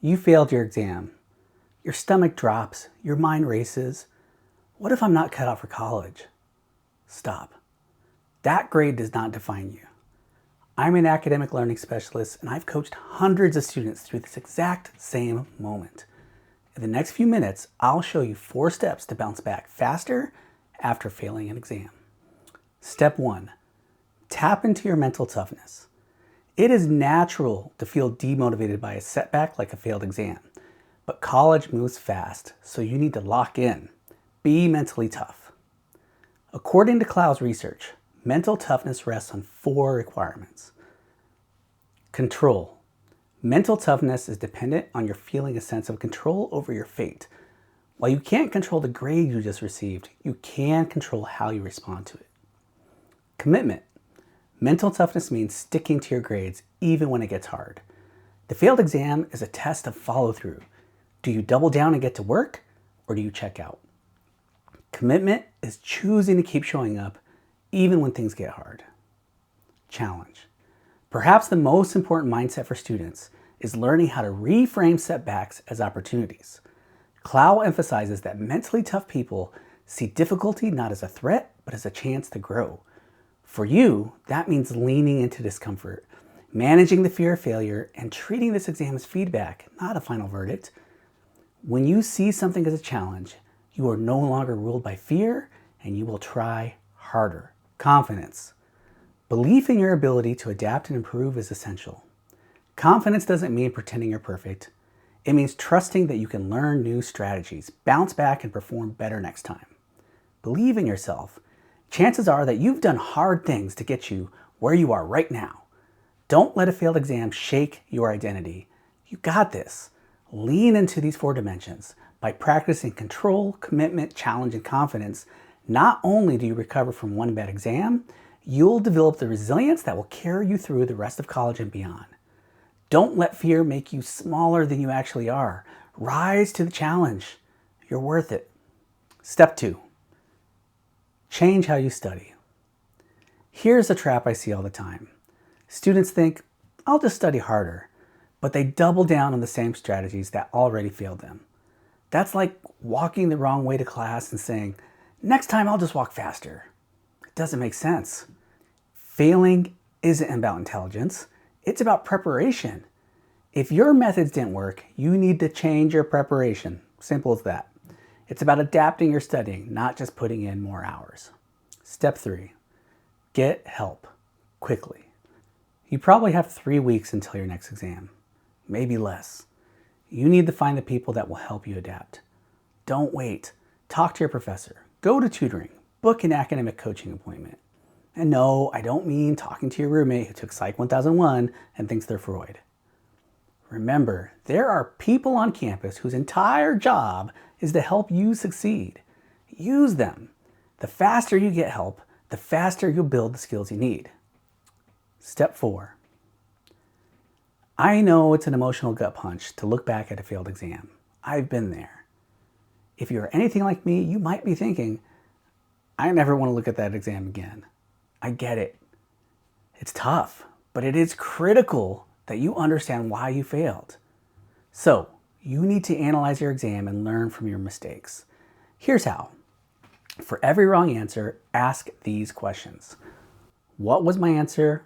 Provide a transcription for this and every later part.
You failed your exam. Your stomach drops, your mind races. What if I'm not cut out for college? Stop. That grade does not define you. I'm an academic learning specialist, and I've coached hundreds of students through this exact same moment. In the next few minutes, I'll show you 4 steps to bounce back faster after failing an exam. Step 1, tap into your mental toughness. It is natural to feel demotivated by a setback like a failed exam, but college moves fast, so you need to lock in. Be mentally tough. According to Clow's research, mental toughness rests on 4 requirements. Control. Mental toughness is dependent on your feeling a sense of control over your fate. While you can't control the grade you just received, you can control how you respond to it. Commitment. Mental toughness means sticking to your grades even when it gets hard. The failed exam is a test of follow-through. Do you double down and get to work, or do you check out? Commitment is choosing to keep showing up even when things get hard. Challenge. Perhaps the most important mindset for students is learning how to reframe setbacks as opportunities. Clow emphasizes that mentally tough people see difficulty not as a threat, but as a chance to grow. For you, that means leaning into discomfort, managing the fear of failure, and treating this exam as feedback, not a final verdict. When you see something as a challenge, you are no longer ruled by fear, and you will try harder. Confidence. Belief in your ability to adapt and improve is essential. Confidence doesn't mean pretending you're perfect. It means trusting that you can learn new strategies, bounce back, and perform better next time. Believe in yourself. Chances are that you've done hard things to get you where you are right now. Don't let a failed exam shake your identity. You got this. Lean into these 4 dimensions. By practicing control, commitment, challenge, and confidence, not only do you recover from one bad exam, you'll develop the resilience that will carry you through the rest of college and beyond. Don't let fear make you smaller than you actually are. Rise to the challenge. You're worth it. Step 2, change how you study. Here's a trap I see all the time. Students think, I'll just study harder, but they double down on the same strategies that already failed them. That's like walking the wrong way to class and saying, next time I'll just walk faster. It doesn't make sense. Failing isn't about intelligence. It's about preparation. If your methods didn't work, you need to change your preparation. Simple as that. It's about adapting your studying, not just putting in more hours. Step 3, get help quickly. You probably have 3 weeks until your next exam, maybe less. You need to find the people that will help you adapt. Don't wait. Talk to your professor. Go to tutoring. Book an academic coaching appointment. And no, I don't mean talking to your roommate who took Psych 1001 and thinks they're Freud. Remember, there are people on campus whose entire job is to help you succeed. Use them. The faster you get help, the faster you'll build the skills you need. Step 4. I know it's an emotional gut punch to look back at a failed exam. I've been there. If you're anything like me, you might be thinking, I never want to look at that exam again. I get it. It's tough, but it is critical that you understand why you failed. So, you need to analyze your exam and learn from your mistakes. Here's how. For every wrong answer, ask these questions. What was my answer?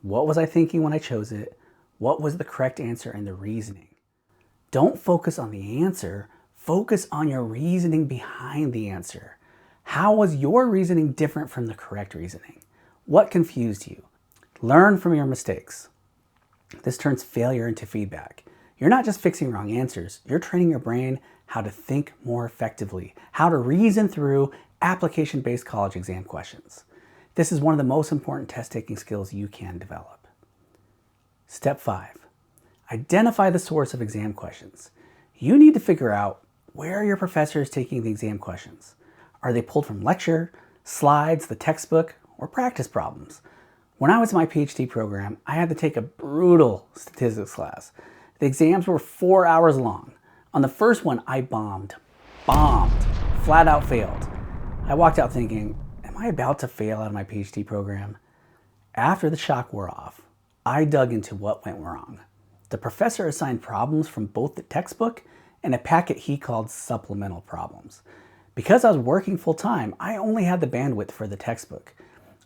What was I thinking when I chose it? What was the correct answer and the reasoning? Don't focus on the answer, focus on your reasoning behind the answer. How was your reasoning different from the correct reasoning? What confused you? Learn from your mistakes. This turns failure into feedback. You're not just fixing wrong answers, you're training your brain how to think more effectively, how to reason through application-based college exam questions. This is one of the most important test-taking skills you can develop. Step 5, identify the source of exam questions. You need to figure out where your professor is taking the exam questions. Are they pulled from lecture, slides, the textbook, or practice problems? When I was in my PhD program, I had to take a brutal statistics class. The exams were 4 hours long. On the first one, I bombed, flat out failed. I walked out thinking, am I about to fail out of my PhD program? After the shock wore off, I dug into what went wrong. the professor assigned problems from both the textbook and a packet he called supplemental problems. Because I was working full-time, I only had the bandwidth for the textbook.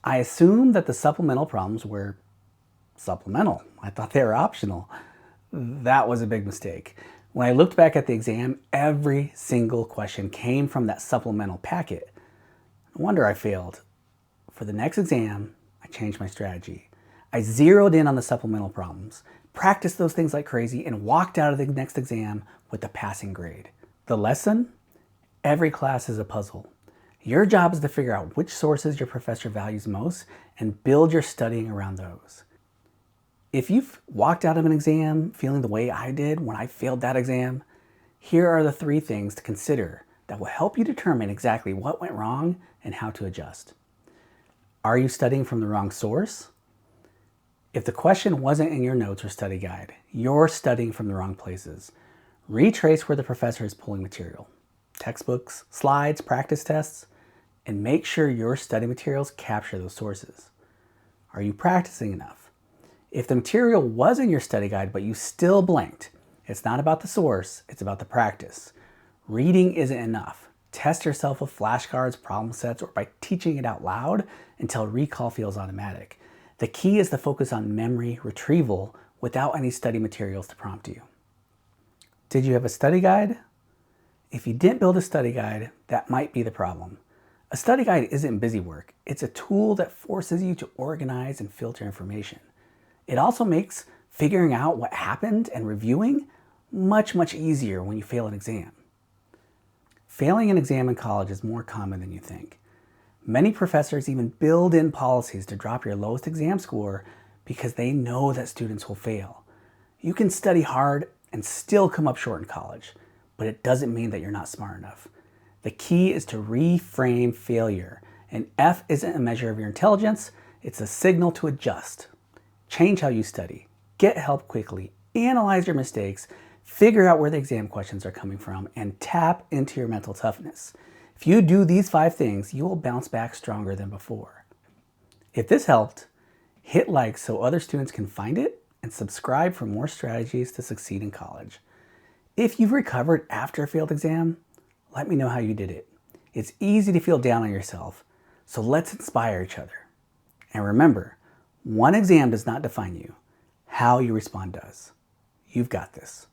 I assumed that the supplemental problems were supplemental. I thought they were optional. That was a big mistake. When I looked back at the exam, every single question came from that supplemental packet. No wonder I failed. For the next exam, I changed my strategy. I zeroed in on the supplemental problems, practiced those things like crazy, and walked out of the next exam with a passing grade. The lesson? Every class is a puzzle. Your job is to figure out which sources your professor values most and build your studying around those. If you've walked out of an exam feeling the way I did when I failed that exam, here are the 3 things to consider that will help you determine exactly what went wrong and how to adjust. Are you studying from the wrong source? If the question wasn't in your notes or study guide, you're studying from the wrong places. Retrace where the professor is pulling material. Textbooks, slides, practice tests, and make sure your study materials capture those sources. Are you practicing enough? If the material was in your study guide but you still blanked, it's not about the source, it's about the practice. Reading isn't enough. Test yourself with flashcards, problem sets, or by teaching it out loud until recall feels automatic. The key is to focus on memory retrieval without any study materials to prompt you. Did you have a study guide? If you didn't build a study guide, that might be the problem. A study guide isn't busy work. It's a tool that forces you to organize and filter information. It also makes figuring out what happened and reviewing much easier when you fail an exam. Failing an exam in college is more common than you think. Many professors even build in policies to drop your lowest exam score because they know that students will fail. You can study hard and still come up short in college, but it doesn't mean that you're not smart enough. The key is to reframe failure. An F isn't a measure of your intelligence, it's a signal to adjust. Change how you study, get help quickly, analyze your mistakes, figure out where the exam questions are coming from, and tap into your mental toughness. If you do these 5 things, you will bounce back stronger than before. If this helped, hit like so other students can find it, and subscribe for more strategies to succeed in college. If you've recovered after a failed exam, let me know how you did it. It's easy to feel down on yourself, so let's inspire each other. And remember, one exam does not define you. How you respond does. You've got this.